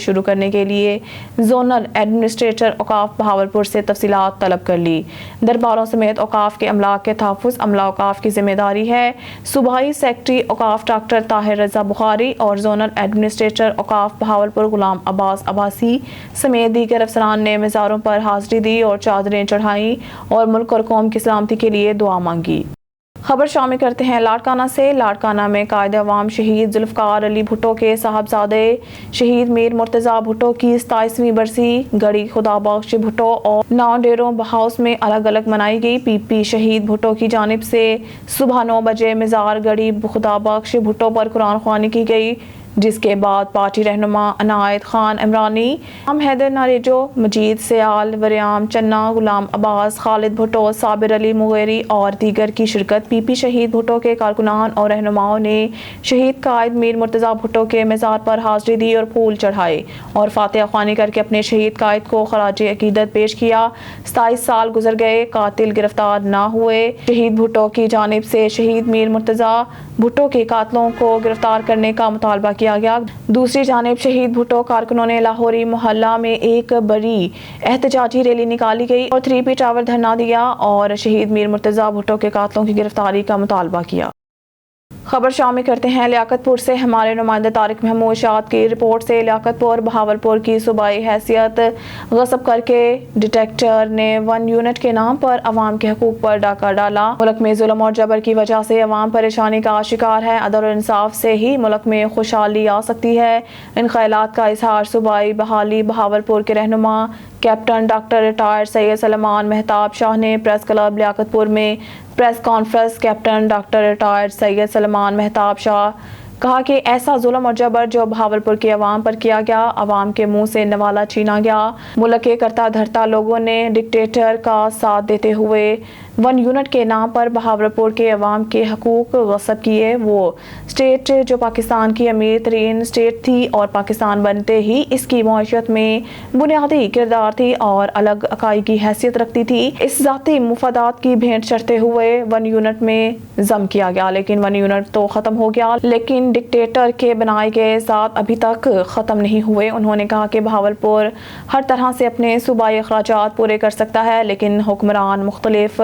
شروع کرنے کے لیے زونل ایڈمنسٹریٹر اوقاف بہاولپور سے تفصیلات طلب کر لی۔ درباروں سمیت اوقاف کے املاک کے تحفظ عملہ اوقاف کی ذمہ داری ہے۔ صوبائی سیکرٹری اوقاف ڈاکٹر طاہر رضا بخاری اور زونل ایڈمنسٹریٹر اوقاف بہاولپور غلام عباس عباسی سمیت دیگر افسران نے مزاروں پر حاضری دی اور چادریں چڑھائیں اور ملک اور قوم کی سلامتی کے لیے دعا مانگی۔ خبر شامل کرتے ہیں لاڑکانہ سے۔ لاڑکانہ میں قائد عوام شہید ذوالفقار علی بھٹو کے صاحبزادے شہید میر مرتضیٰ بھٹو کی 27ویں برسی گڑی خدا بخش بھٹو اور 9 ڈیروں ہاؤس میں الگ الگ منائی گئی۔ پی شہید بھٹو کی جانب سے صبح 9 بجے مزار گڑی خدا بخش بھٹو پر قرآن خوانی کی گئی، جس کے بعد پارٹی رہنما عنایت خان عمرانی، حیدر ناریجو، مجید سیال، وریام چنا، غلام عباس، خالد بھٹو، صابر علی مغیری اور دیگر کی شرکت۔ پی شہید بھٹو کے کارکنان اور رہنماؤں نے شہید قائد میر مرتضیٰ بھٹو کے مزار پر حاضری دی اور پھول چڑھائے اور فاتحہ خوانی کر کے اپنے شہید قائد کو خراج عقیدت پیش کیا۔ 27 سال گزر گئے، قاتل گرفتار نہ ہوئے۔ شہید بھٹو کی جانب سے شہید میر مرتضیٰ بھٹو کے قاتلوں کو گرفتار کرنے کا مطالبہ کیا گیا۔ دوسری جانب شہید بھٹو کارکنوں نے لاہوری محلہ میں ایک بڑی احتجاجی ریلی نکالی گئی اور 3P ٹاور دھرنا دیا اور شہید میر مرتضیٰ بھٹو کے قاتلوں کی گرفتاری کا مطالبہ کیا۔ خبر شامل کرتے ہیں لیاقت پور سے۔ ہمارے نمائندہ طارق محمود شاد کی رپورٹ سے لیاقت پور بہاولپور کی صوبائی حیثیت غصب کر کے ڈیٹیکٹر نے 1 یونٹ کے نام پر عوام کے حقوق پر ڈاکہ ڈالا۔ ملک میں ظلم اور جبر کی وجہ سے عوام پریشانی کا شکار ہے۔ عدل اور انصاف سے ہی ملک میں خوشحالی آ سکتی ہے۔ ان خیالات کا اظہار صوبائی بحالی بہاولپور کے رہنما captain doctor retired Syed Sulaiman Mahtab Shah نے پریس کلب لیاقت پور میں press conference. Captain doctor retired Syed Sulaiman Mahtab Shah کہا کہ ایسا ظلم اور جبر جو بہاولپور کے عوام پر کیا گیا، عوام کے منہ سے نوالا چھینا گیا۔ ملک کے کرتا دھرتا لوگوں نے ڈکٹیٹر کا ساتھ دیتے ہوئے 1 یونٹ کے نام پر بہاولپور کے عوام کے حقوق غصب کیے۔ وہ اسٹیٹ جو پاکستان کی امیر ترین اسٹیٹ تھی اور پاکستان بنتے ہی اس کی معیشت میں بنیادی کردار تھی اور الگ اکائی کی حیثیت رکھتی تھی، اس ذاتی مفادات کی بھینٹ چڑھتے ہوئے 1 یونٹ میں ضم کیا گیا۔ لیکن 1 یونٹ تو ختم ہو گیا، لیکن ڈکٹیٹر کے بنائے گئے ذات ابھی تک ختم نہیں ہوئے۔ انہوں نے کہا کہ بہاولپور ہر طرح سے اپنے صوبائی اخراجات پورے کر سکتا ہے، لیکن حکمران مختلف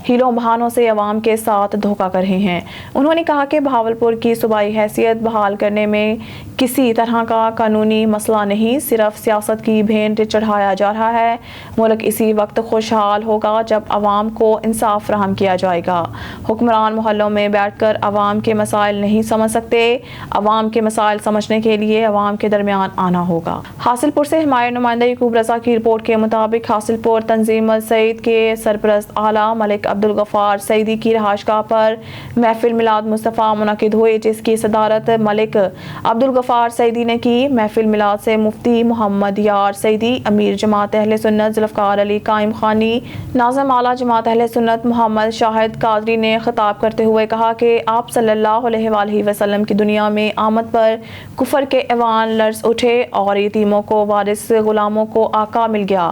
ہیلوں بہانوں سے عوام کے ساتھ دھوکہ کر رہے ہیں۔ انہوں نے کہا کہ بہاولپور کی صوبائی حیثیت بحال کرنے میں کسی طرح کا قانونی مسئلہ نہیں، صرف سیاست کی بھینٹ چڑھایا جا رہا ہے۔ ملک اسی وقت خوشحال ہوگا جب عوام کو انصاف فراہم کیا جائے گا۔ حکمران محلوں میں بیٹھ کر عوام کے مسائل نہیں سمجھ سکتے، عوام کے مسائل سمجھنے کے لیے عوام کے درمیان آنا ہوگا۔ حاصل پور سے ہمارے نمائندہ یعقوب رضا کی رپورٹ کے مطابق حاصل پور تنظیم السعید کے سرپرست اعلیٰ ملک عبدالغفار سعیدی کی رہائش گاہ پر محفل میلاد مصطفیٰ منعقد ہوئی، جس کی صدارت ملک عبدالغفار سعیدی نے کی۔ محفل میلاد سے مفتی محمد یار سعیدی، امیر جماعت اہل سنت ذوالفقار علی قائم خانی، ناظم اعلیٰ جماعت اہل سنت محمد شاہد قادری نے خطاب کرتے ہوئے کہا کہ آپ صلی اللہ علیہ وآلہ وسلم کی دنیا میں آمد پر کفر کے ایوان لرز اٹھے اور یتیموں کو وارث، غلاموں کو آقا مل گیا،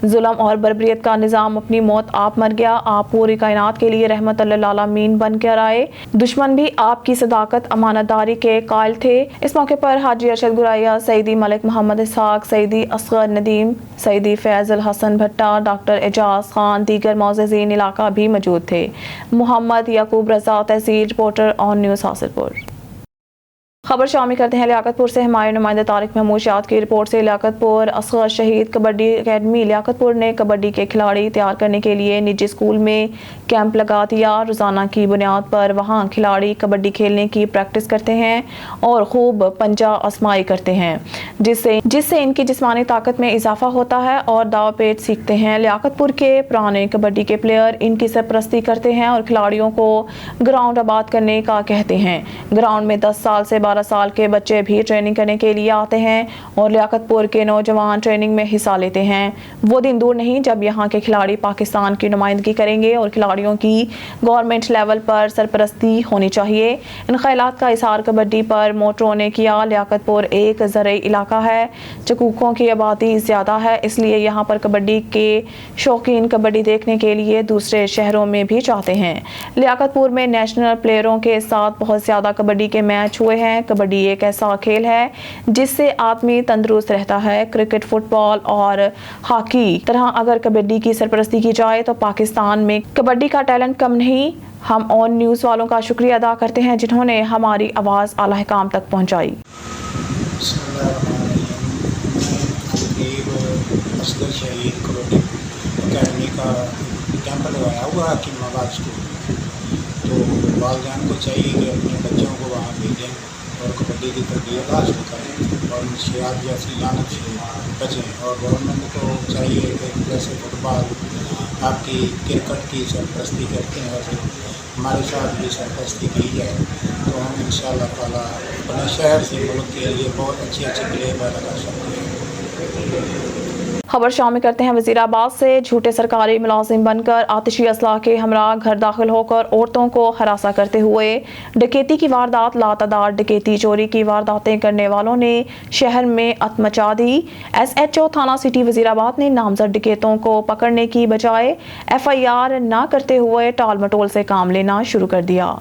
ظلم اور بربریت کا نظام اپنی موت آپ مر گیا، آپ پوری کائنات کے لیے رحمت للعالمین بن کر آئے، دشمن بھی آپ کی صداقت امانت داری کے قائل تھے۔ اس موقع پر حاجی ارشد گرائیا سعیدی، ملک محمد اسحاق سعیدی، اصغر ندیم سعیدی، فیض الحسن بھٹا، ڈاکٹر اعجاز خان، دیگر معززین علاقہ بھی موجود تھے۔ محمد یعقوب رضا، تحصیل رپورٹر آن نیوز حاصل پور۔ خبر شامل کرتے ہیں لیاقت پور سے ہمارے نمائندہ طارق محمود شاد کی رپورٹ سے۔ لیاقت پور اصغر شہید کبڈی اکیڈمی لیاقت پور نے کبڈی کے کھلاڑی تیار کرنے کے لیے نجی اسکول میں کیمپ لگا دیا۔ روزانہ کی بنیاد پر وہاں کھلاڑی کبڈی کھیلنے کی پریکٹس کرتے ہیں اور خوب پنجہ آزمائی کرتے ہیں، جس سے ان کی جسمانی طاقت میں اضافہ ہوتا ہے اور داو پیچ سیکھتے ہیں۔ لیاقت پور کے پرانے کبڈی کے پلیئر ان کی سرپرستی کرتے ہیں اور کھلاڑیوں کو گراؤنڈ آباد کرنے کا کہتے ہیں۔ گراؤنڈ میں 10 سال سے 12 سال کے بچے بھی ٹریننگ کرنے کے لیے آتے ہیں اور لیاقت پور کے نوجوان ٹریننگ میں حصہ لیتے ہیں۔ وہ دن دور نہیں جب یہاں کے کھلاڑی پاکستان کی نمائندگی کریں گے اور کھلاڑیوں کی گورنمنٹ لیول پر سرپرستی ہونی چاہیے۔ ان خیالات کا اظہار کبڈی پر موٹروں نے کیا۔ لیاقت پور ایک زرعی علاقہ ہے، چکوکوں کی آبادی زیادہ ہے، اس لیے یہاں پر کبڈی کے شوقین کبڈی دیکھنے کے لیے دوسرے شہروں میں بھی جاتے ہیں۔ لیاقت پور میں نیشنل پلیئروں کے ساتھ بہت زیادہ کبڈی کے میچ ہوئے ہیں۔ کبڈی ایک ایسا کھیل ہے جس سے آدمی تندرست رہتا ہے۔ کرکٹ، فٹ بال اور ہاکی طرح اگر کبڈی کی سرپرستی کی جائے تو پاکستان میں کبڈی کا ٹیلنٹ کم نہیں۔ ہم آن نیوز والوں کا شکریہ ادا کرتے ہیں جنہوں نے ہماری آواز اعلی حکام تک پہنچائی۔ اصغر شہید کبڈی اکیڈمی کا کیمپ لگایا ہوا ہے حکیم آباد اسکول، تو والدین کو چاہیے کہ اپنے بچوں کو وہاں بھیجیں اور کبڈی کی تربیت حاصل کریں اور منشیات جیسی لعنت سے بچیں، اور گورنمنٹ کو چاہیے کہ جیسے فٹ بال آپ کی کرکٹ کی سرپرستی کرتے ہیں ویسے ہمارے ساتھ بھی سرپرستی کی جائے تو ہم انشاءاللہ تعالیٰ اپنے شہر سے ملک کے لیے بہت اچھے پلے پیدا کر سکتے ہیں۔ خبر شامل کرتے ہیں وزیر آباد سے۔ جھوٹے سرکاری ملازم بن کر آتشی اسلحہ کے ہمراہ گھر داخل ہو کر عورتوں کو ہراساں کرتے ہوئے ڈکیتی کی واردات، لاتعداد ڈکیتی چوری کی وارداتیں کرنے والوں نے شہر میں ات مچا دی۔ ایس ایچ او تھانہ سٹی وزیر آباد نے نامزد ڈکیتوں کو پکڑنے کی بجائے ایف آئی آر نہ کرتے ہوئے ٹال مٹول سے کام لینا شروع کر دیا۔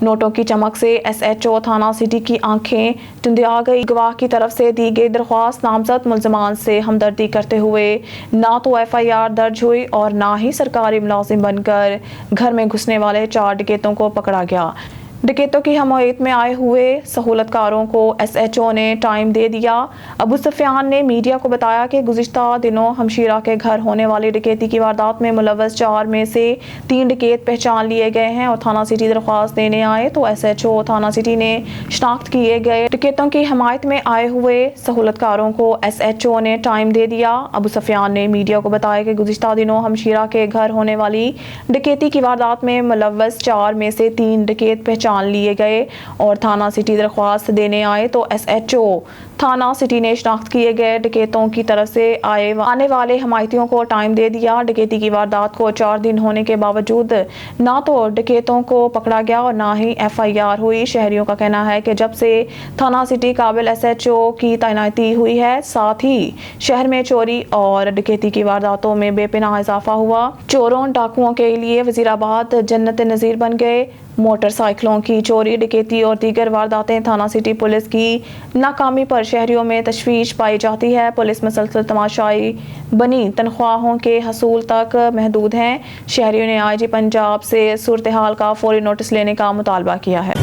نوٹوں کی چمک سے ایس ایچ او تھانہ سٹی کی آنکھیں ٹنڈیا گئی۔ گواہ کی طرف سے دی گئی درخواست نامزد ملزمان سے ہمدردی کرتے ہوئے نہ تو ایف آئی آر درج ہوئی اور نہ ہی سرکاری ملازم بن کر گھر میں گھسنے والے 4 ڈکیتوں کو پکڑا گیا۔ ڈکیتوں کی حمایت میں آئے ہوئے سہولت کاروں کو ایس ایچ او نے ٹائم دے دیا۔ ابو سفیان نے میڈیا کو بتایا کہ گزشتہ دنوں ہمشیرہ کے گھر ہونے والی ڈکیتی کی واردات میں ملوث 4 میں سے 3 ڈکیت پہچان لیے گئے ہیں اور تھانہ سٹی درخواست دینے آئے تو ایس ایچ او تھانہ سٹی نے شناخت کیے گئے ڈکیتوں کی حمایت میں آئے ہوئے سہولت کاروں کو ایس ایچ او نے ٹائم دے دیا۔ ابو سفیان نے میڈیا کو بتایا کہ گزشتہ دنوں ہمشیرہ کے گھر ہونے والی ڈکیتی کی واردات میں ملوث 4 میں سے 3 ڈکیت پہچان لیے گئے اور تھانہ سٹی درخواست دینے آئے تو ایس ایچ او تھانہ سٹی نے شناخت کیے گئے ڈکیتوں کی طرف سے آنے والے حمایتیوں کو ٹائم دے دیا۔ ڈکیتی کی واردات کو 4 دن ہونے کے باوجود نہ تو ڈکیتوں کو پکڑا گیا اور نہ ہی ایف آئی آر ہوئی۔ شہریوں کا کہنا ہے کہ جب سے تھانہ سٹی قابل ایس ایچ او کی تعیناتی ہوئی ہے ساتھ ہی شہر میں چوری اور ڈکیتی کی وارداتوں میں بے پناہ اضافہ ہوا۔ چوروں ڈاکوؤں کے لیے وزیر آباد جنت نظیر بن گئے۔ موٹر سائیکلوں کی چوری، ڈکیتی اور دیگر وارداتیں تھانہ سٹی پولیس کی ناکامی پر شہریوں میں تشویش پائی جاتی ہے۔ پولیس مسلسل تماشائی بنی تنخواہوں کے حصول تک محدود ہیں۔ شہریوں نے آئی جی پنجاب سے صورتحال کا فوری نوٹس لینے کا مطالبہ کیا ہے۔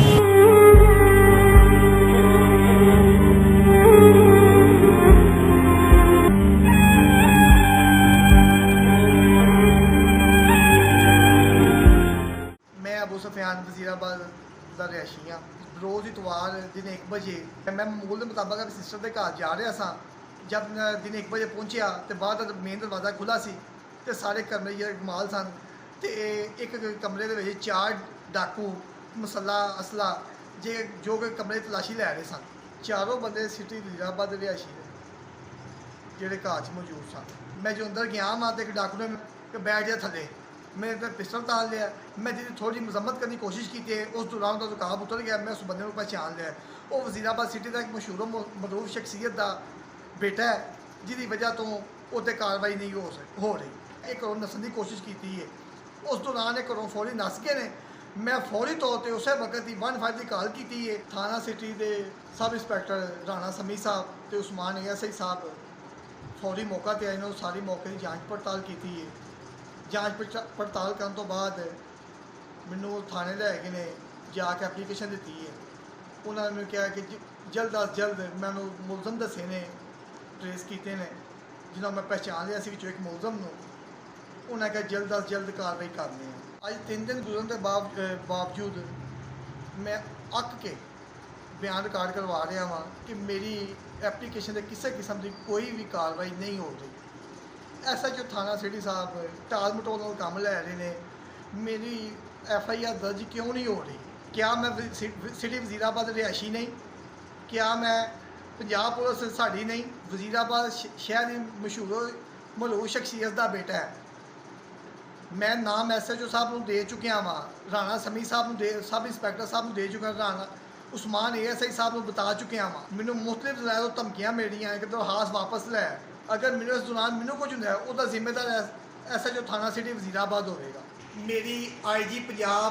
وزیر آباد کا رہائشی ہاں۔ روز اتوار دن 1 بجے میں معمول کے مطابق اپنے سسٹر کے گھر جا رہا سا۔ جب دن 1 بجے پہنچیا تو بعد مین دروازہ کھلا سی تو سارے کمرے مال سن تو ایک کمرے کے 4 ڈاکو مسلح اسلحہ جو کہ کمرے تلاشی لے رہے سن۔ چاروں بندے سٹی وزیر آباد رہائشی جہے گھر موجود سن۔ میں جو اندر گیا ہاں تو ایک ڈاکو نے بیٹھ گیا تھلے، میں پسٹل تال لیا، میں جی تھوڑی مذمت کرنے کی کوشش کی تھی، اس دوران کا رکاب اتر گیا، میں اس بندے کو پہچان لیا۔ وہ وزیر آباد سٹی کا ایک مشہور و معروف شخصیت کا بیٹا ہے جس کی وجہ تو اتنے کاروائی نہیں ہو رہی۔ ایک گھروں نسن کی کوشش کی ہے، اس دوران ایک گھروں فوری نس گئے نے۔ میں فوری طور پر اسی وقت ہی 1-5 کی کال کی ہے۔ تھانہ سٹی کے سب انسپیکٹر رانا سمی صاحب تو عثمان اے ایس آئی صاحب فوری موقع تے آئے، انہوں نے ساری موقع کی جانچ پڑتال کی ہے۔ جانچ پڑتال کرنے تو بعد مینوں تھانے لے گئے، جا کے اپلیکیشن دیتی ہے۔ انہوں نے کہا کہ جلد از جلد میں ملزم دسے نے ٹریس کیتے ہیں جنہوں میں پہچان لیا سی ایک ملزم نو۔ انہوں نے کہا جلد از جلد کاروائی کرنی ہے۔ اج 3 دن گزرن کے باوجود میں اک کے بیان ریکارڈ کروا رہا ہاں کہ میری اپلیکیشن سے کسی قسم کی کوئی بھی کاروائی نہیں ہو رہی۔ ایس ایچ او تھانہ سٹی صاحب ٹال مٹول کام لے رہے ہیں، میری ایف آئی آر درج کیوں نہیں ہو رہی؟ کیا میں سٹی وزیر آباد رہائشی نہیں؟ کیا میں پنجاب پولیس ساڑی نہیں؟ وزیر آباد شہر کی مشہور معروف شخصیت کا بیٹا ہے۔ میں نام ایس ایچ او صاحب کو دے چکیا ہاں، رانا سمی صاحب سب انسپیکٹر صاحب کو دے چکا، رانا عثمان اے ایس آئی صاحب کو بتا چکیا ہاں۔ مینوں مختلف ذرائع دھمکیاں مل رہی ہیں کہ درخواست واپس لے، اگر مینوں اس دوران مینوں کچھ ہوں وہ تو ذمہ دار ایس ایچ او تھانہ سٹی وزیر آباد ہوئے گا۔ میری آئی جی پنجاب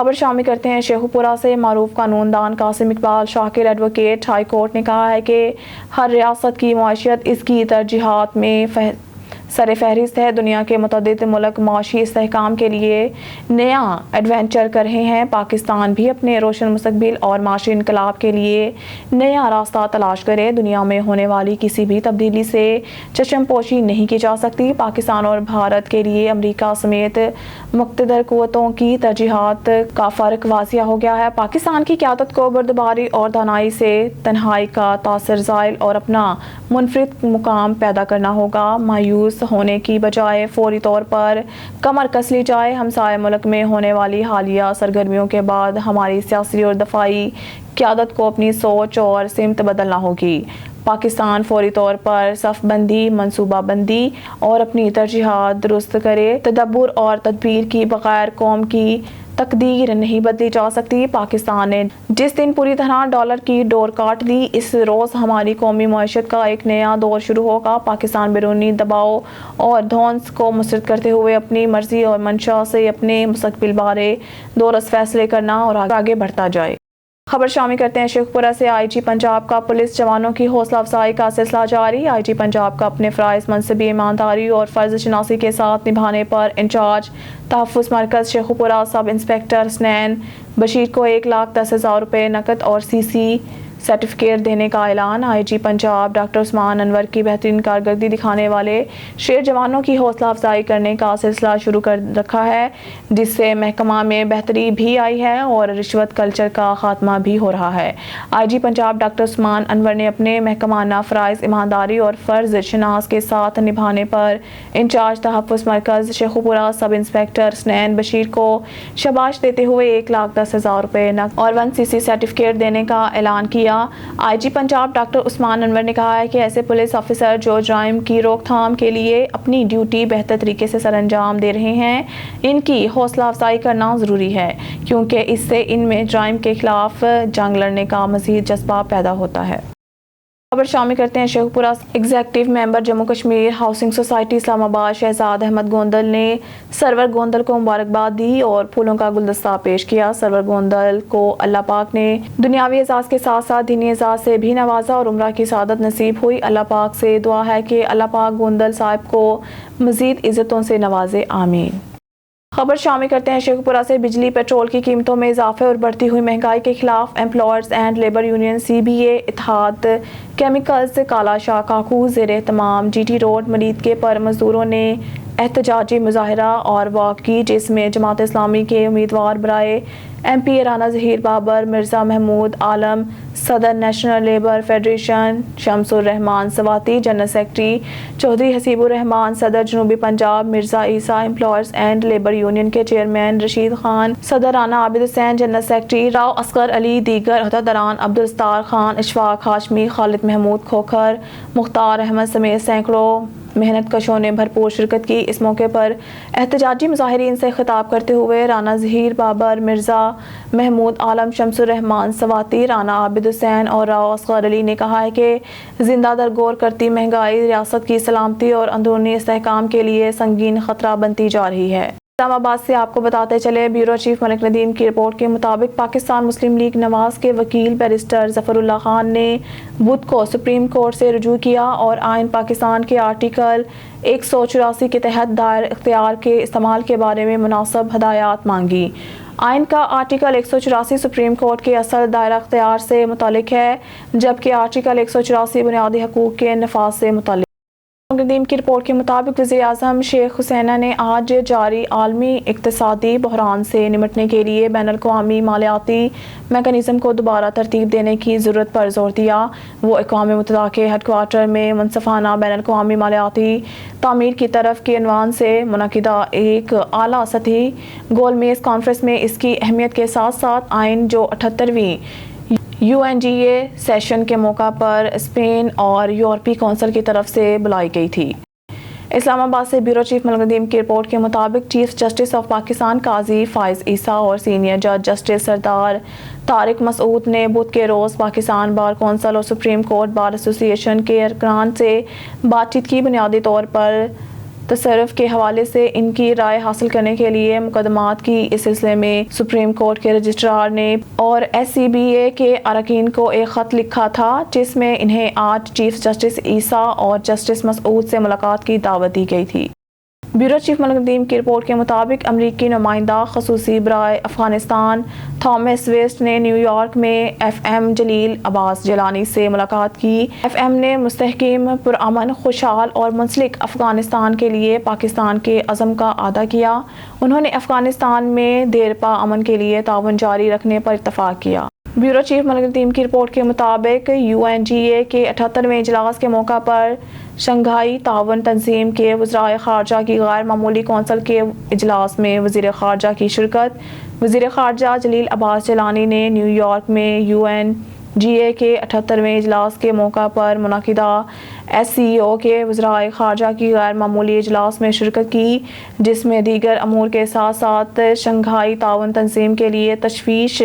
خبر شامل کرتے ہیں شیخو پورہ سے۔ معروف قانون دان قاسم اقبال شاکر ایڈوکیٹ ہائی کورٹ نے کہا ہے کہ ہر ریاست کی معیشت اس کی ترجیحات میں سر فہرست ہے۔ دنیا کے متعدد ملک معاشی استحکام کے لیے نیا ایڈونچر کر رہے ہیں۔ پاکستان بھی اپنے روشن مستقبل اور معاشی انقلاب کے لیے نیا راستہ تلاش کرے۔ دنیا میں ہونے والی کسی بھی تبدیلی سے چشم پوشی نہیں کی جا سکتی۔ پاکستان اور بھارت کے لیے امریکہ سمیت مقتدر قوتوں کی ترجیحات کا فرق واضح ہو گیا ہے۔ پاکستان کی قیادت کو بردباری اور دانائی سے تنہائی کا تاثر زائل اور اپنا منفرد مقام پیدا کرنا ہوگا۔ مایوس ہونے کی بجائے فوری طور پر کمر کس لی جائے۔ ہمسائے ملک میں ہونے والی حالیہ سرگرمیوں کے بعد ہماری سیاسی اور دفاعی قیادت کو اپنی سوچ اور سمت بدلنا ہوگی۔ پاکستان فوری طور پر صف بندی، منصوبہ بندی اور اپنی ترجیحات درست کرے۔ تدبر اور تدبیر کی بغیر قوم کی تقدیر نہیں بدلی جا سکتی۔ پاکستان نے جس دن پوری طرح ڈالر کی ڈور کاٹ دی، اس روز ہماری قومی معیشت کا ایک نیا دور شروع ہوگا۔ پاکستان بیرونی دباؤ اور دھونس کو مسترد کرتے ہوئے اپنی مرضی اور منشا سے اپنے مستقبل بارے درست فیصلے کرنا اور آگے بڑھتا جائے۔ خبر شامل کرتے ہیں شیخو پورہ سے۔ آئی جی پنجاب کا پولیس جوانوں کی حوصلہ افزائی کا سلسلہ جاری۔ آئی جی پنجاب کا اپنے فرائض منصبی ایمانداری اور فرض شناسی کے ساتھ نبھانے پر انچارج تحفظ مرکز شیخو پورہ سب انسپکٹر حسنین بشیر کو 1,10,000 روپے نقد اور CC سرٹیفکیٹ دینے کا اعلان۔ آئی جی پنجاب ڈاکٹر عثمان انور کی بہترین کارکردگی دکھانے والے شیر جوانوں کی حوصلہ افزائی کرنے کا سلسلہ شروع کر رکھا ہے، جس سے محکمہ میں بہتری بھی آئی ہے اور رشوت کلچر کا خاتمہ بھی ہو رہا ہے۔ آئی جی پنجاب ڈاکٹر عثمان انور نے اپنے محکمانہ فرائض ایمانداری اور فرض شناس کے ساتھ نبھانے پر انچارج تحفظ مرکز شیخو پورہ سب انسپکٹر حسنین بشیر کو شاباش دیتے ہوئے 1,10,000 روپے نقد اور 1 CC سرٹیفکیٹ دینے کا اعلان کیا۔ آئی جی پنجاب ڈاکٹر عثمان انور نے کہا ہے کہ ایسے پولیس آفیسر جو جرائم کی روک تھام کے لیے اپنی ڈیوٹی بہتر طریقے سے سر انجام دے رہے ہیں، ان کی حوصلہ افزائی کرنا ضروری ہے، کیونکہ اس سے ان میں جرائم کے خلاف جنگ لڑنے کا مزید جذبہ پیدا ہوتا ہے۔ خبر شامل کرتے ہیں Sheikhupura executive member Jammu Kashmir housing society Islamabad Shahzad Ahmad Gondal نے سرور گوندل کو مبارکباد دی اور پھولوں کا گلدستہ پیش کیا۔ سرور گوندل کو اللہ پاک نے دنیاوی اعزاز کے ساتھ ساتھ دینی اعزاز سے بھی نوازا اور عمرہ کی سعادت نصیب ہوئی۔ اللہ پاک سے دعا ہے کہ اللہ پاک گوندل صاحب کو مزید عزتوں سے نوازے، آمین۔ خبر شامل کرتے ہیں شیخو پورہ سے۔ بجلی پیٹرول کی قیمتوں میں اضافے اور بڑھتی ہوئی مہنگائی کے خلاف employers and labour union CBA اتحاد کیمیکلز کالا شاہ کاکو زیر اہتمام GT روڈ ملیدکے پر مزدوروں نے احتجاجی مظاہرہ اور واک کی، جس میں جماعت اسلامی کے امیدوار برائے MP رانا ظہیر بابر مرزا محمود عالم، صدر نیشنل لیبر فیڈریشن شمس الرحمان سواتی، جنرل سیکرٹری چودھری حسیب الرحمان، صدر جنوبی پنجاب مرزا عیسیٰ، امپلائرز اینڈ لیبر یونین کے چیئرمین رشید خان، صدر رانا عابد حسین، جنرل سیکرٹری راؤ اصغر علی، دیگر عہدیداران عبدالستار خان، اشفاق ہاشمی، خالد محمود کھوکھر، مختار احمد سمیت سینکڑوں محنت کشوں نے بھرپور شرکت کی۔ اس موقع پر احتجاجی مظاہرین سے خطاب کرتے ہوئے رانا ظہیر بابر مرزا محمود عالم، شمس الرحمان سواتی، رانا عابد حسین اور راؤ اصغر علی نے کہا ہے کہ زندہ درگور کرتی مہنگائی ریاست کی سلامتی اور اندرونی استحکام کے لیے سنگین خطرہ بنتی جا رہی ہے۔ اسلام آباد سے آپ کو بتاتے چلے، بیورو چیف ملک ندیم کی رپورٹ کے مطابق پاکستان مسلم لیگ نواز کے وکیل بیرسٹر ظفر اللہ خان نے بدھ کو سپریم کورٹ سے رجوع کیا اور آئین پاکستان کے آرٹیکل 184 کے تحت دائر اختیار کے استعمال کے بارے میں مناسب ہدایات مانگی۔ آئین کا آرٹیکل 184 سپریم کورٹ کے اصل دائرہ اختیار سے متعلق ہے، جبکہ آرٹیکل 184 بنیادی حقوق کے نفاذ سے متعلق۔ ندیم کی رپورٹ کے مطابق وزیر اعظم شیخ حسینہ نے آج جاری عالمی اقتصادی بحران سے نمٹنے کے لیے بین الاقوامی مالیاتی میکانزم کو دوبارہ ترتیب دینے کی ضرورت پر زور دیا۔ وہ اقوام متحدہ کے ہیڈ کوارٹر میں منصفانہ بین الاقوامی مالیاتی تعمیر کی طرف کے عنوان سے منعقدہ ایک اعلیٰ سطحی گول میز کانفرنس میں اس کی اہمیت کے ساتھ ساتھ آئین جو 78ویں UNGA سیشن کے موقع پر اسپین اور یورپی کونسل کی طرف سے بلائی گئی تھی۔ اسلام آباد سے بیورو چیف ملک ندیم کی رپورٹ کے مطابق چیف جسٹس آف پاکستان قاضی فائز عیسیٰ اور سینئر جج جسٹس سردار طارق مسعود نے بدھ کے روز پاکستان بار کونسل اور سپریم کورٹ بار ایسوسی ایشن کے ارکان سے بات چیت کی۔ بنیادی طور پر تصرف کے حوالے سے ان کی رائے حاصل کرنے کے لیے مقدمات کی اس سلسلے میں سپریم کورٹ کے رجسٹرار نے اور SCBA کے اراکین کو ایک خط لکھا تھا، جس میں انہیں آج چیف جسٹس عیسیٰ اور جسٹس مسعود سے ملاقات کی دعوت دی گئی تھی۔ بیورو چیف ملک ندیم کی رپورٹ کے مطابق امریکی نمائندہ خصوصی برائے افغانستان تھامس ویسٹ نے نیو یارک میں FM جلیل عباس جیلانی سے ملاقات کی۔ FM نے مستحکم، پرامن، خوشحال اور منسلک افغانستان کے لیے پاکستان کے عزم کا اعادہ کیا۔ انہوں نے افغانستان میں دیرپا امن کے لیے تعاون جاری رکھنے پر اتفاق کیا۔ بیورو چیف ملک ندیم کی رپورٹ کے مطابق UNGA کے 78ویں اجلاس کے موقع پر شنگھائی تعاون تنظیم کے وزرائے خارجہ کی غیر معمولی کونسل کے اجلاس میں وزیر خارجہ کی شرکت۔ وزیر خارجہ جلیل عباس جیلانی نے نیو یارک میں UNGA کے 78ویں اجلاس کے موقع پر منعقدہ SCO کے وزرائے خارجہ کی غیر معمولی اجلاس میں شرکت کی، جس میں دیگر امور کے ساتھ ساتھ شنگھائی تعاون تنظیم کے لیے تشویش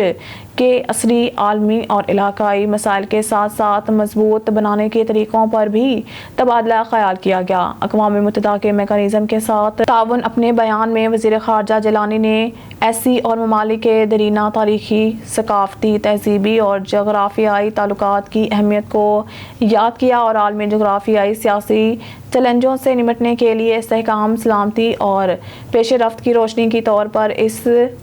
کے عصری، عالمی اور علاقائی مسائل کے ساتھ ساتھ مضبوط بنانے کے طریقوں پر بھی تبادلہ خیال کیا گیا۔ اقوام متحدہ کے میکانزم کے ساتھ تعاون۔ اپنے بیان میں وزیر خارجہ جیلانی نے SC اور ممالک کے درینہ تاریخی، ثقافتی، تہذیبی اور جغرافیائی تعلقات کی اہمیت کو یاد کیا اور عالمی جغرافیائی سیاسی چیلنجوں سے نمٹنے کے لیے استحکام، سلامتی اور پیش رفت کی روشنی کے طور پر اس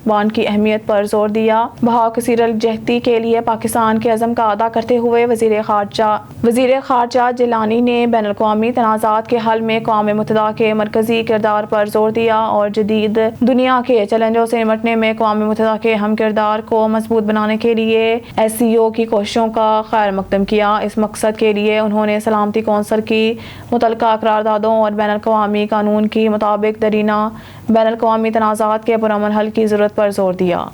بانڈ کی اہمیت پر زور دیا۔ بہا کثیر الجہتی کے لیے پاکستان کے عزم کا اعادہ کرتے ہوئے وزیر خارجہ جیلانی نے بین الاقوامی تنازعات کے حل میں اقوام متحدہ کے مرکزی کردار پر زور دیا اور جدید دنیا کے چیلنجوں سے نمٹنے میں اقوام متحدہ کے اہم کردار کو مضبوط بنانے کے لیے SCO کی کوششوں کا خیر مقدم کیا۔ اس مقصد کے لیے انہوں نے سلامتی کونسل کی متعلقہ قراردادوں اور بین الاقوامی قانون کی مطابق درینہ بین الاقوامی تنازعات کے پرامن حل کی ضرورت پر زور دیا۔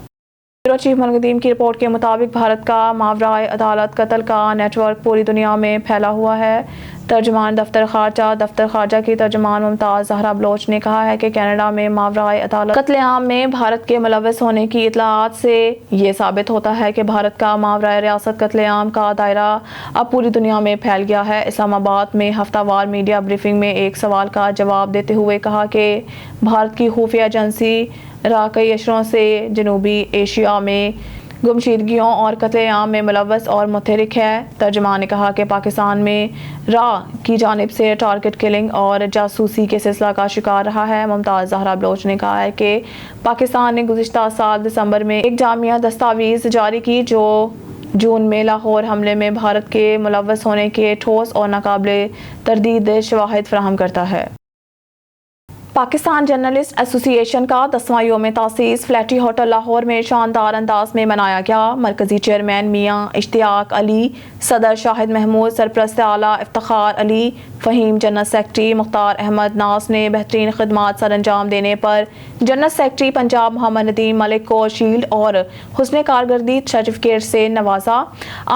بیورو چیف ملک ندیم کی رپورٹ کے مطابق بھارت کا ماورائے عدالت قتل کا نیٹ ورک پوری دنیا میں پھیلا ہوا ہے۔ ترجمان دفتر خارجہ کی ترجمان ممتاز زہرا بلوچ نے کہا ہے کہ کینیڈا میں ماورائے عدالت قتل عام میں بھارت کے ملوث ہونے کی اطلاعات سے یہ ثابت ہوتا ہے کہ بھارت کا ماورائے ریاست قتل عام کا دائرہ اب پوری دنیا میں پھیل گیا ہے۔ اسلام آباد میں ہفتہ وار میڈیا بریفنگ میں ایک سوال کا جواب دیتے ہوئے کہا کہ بھارت کی خفیہ ایجنسی را کئی اشروں سے جنوبی ایشیا میں گمشدگیوں اور قتل عام میں ملوث اور متحرک ہے۔ ترجمان نے کہا کہ پاکستان میں را کی جانب سے ٹارگٹ کلنگ اور جاسوسی کے سلسلہ کا شکار رہا ہے۔ ممتاز زہرا بلوچ نے کہا ہے کہ پاکستان نے گزشتہ سال دسمبر میں ایک جامعہ دستاویز جاری کی جو جون میں لاہور حملے میں بھارت کے ملوث ہونے کے ٹھوس اور ناقابل تردید شواہد فراہم کرتا ہے۔ پاکستان جرنلسٹ ایسوسی ایشن کا 10واں یوم تاسیس فلیٹی ہوٹل لاہور میں شاندار انداز میں منایا گیا۔ مرکزی چیئرمین میاں اشتیاق علی، صدر شاہد محمود، سرپرست اعلیٰ افتخار علی فہیم، جنرل سیکرٹری مختار احمد ناز نے بہترین خدمات سر انجام دینے پر جنرل سیکرٹری پنجاب محمد ندیم ملک کو شیلڈ اور حسن کارکردگی سرٹیفکیٹ سے نوازا۔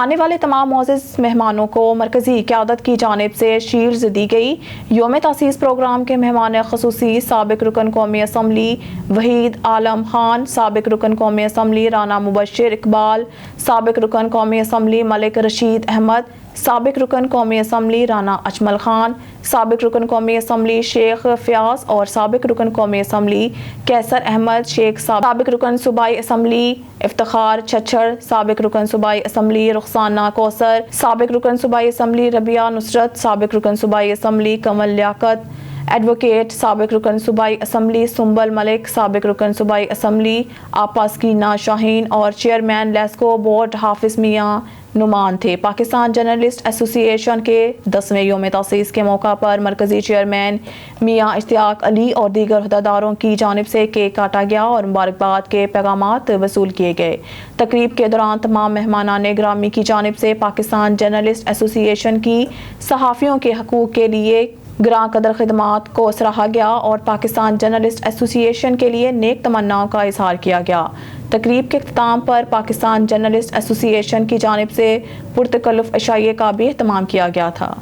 آنے والے تمام معزز مہمانوں کو مرکزی قیادت کی جانب سے شیلڈز دی گئی۔ یوم تاسیس پروگرام کے مہمان خصوصی سابق رکن قومی اسمبلی وحید عالم خان، سابق رکن قومی اسمبلی رانا مبشر اقبال، سابق رکن قومی اسمبلی ملک رشید احمد، سابق رکن قومی اسمبلی رانا اجمل خان، سابق رکن قومی اسمبلی شیخ فیاض اور سابق رکن قومی اسمبلی کیسر احمد شیخ، سابق رکن صوبائی اسمبلی افتخار چھچھڑ، سابق رکن صوبائی اسمبلی رخسانہ کوثر، سابق رکن صوبائی اسمبلی ربیہ نصرت، سابق رکن صوبائی اسمبلی کمل لیاقت ایڈوکیٹ، سابق رکن صوبائی اسمبلی سنبل ملک، سابق رکن صوبائی اسمبلی آپا سکینہ شاہین اور چیئرمین لیسکو بورڈ حافظ میاں نعمان تھے۔ پاکستان جرنلسٹ ایسوسی ایشن کے 10ویں یوم تاسیس کے موقع پر مرکزی چیئرمین میاں اشتیاق علی اور دیگر عہدیداروں کی جانب سے کیک کاٹا گیا اور مبارکباد کے پیغامات وصول کیے گئے۔ تقریب کے دوران تمام مہمانان گرامی کی جانب سے پاکستان جرنلسٹ ایسوسی ایشن کی صحافیوں کے حقوق کے لیے گراں قدر خدمات کو سراہا گیا اور پاکستان جرنلسٹ ایسوسی ایشن کے لیے نیک تمناؤں کا اظہار کیا گیا۔ تقریب کے اختتام پر پاکستان جرنلسٹ ایسوسی ایشن کی جانب سے پرتکلف عشائیے کا بھی اہتمام کیا گیا تھا۔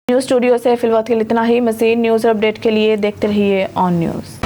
نیوز اسٹوڈیو سے فی الوقت کے لیے اتنا ہی۔ مزید نیوز اپڈیٹ کے لیے دیکھتے رہیے آن نیوز۔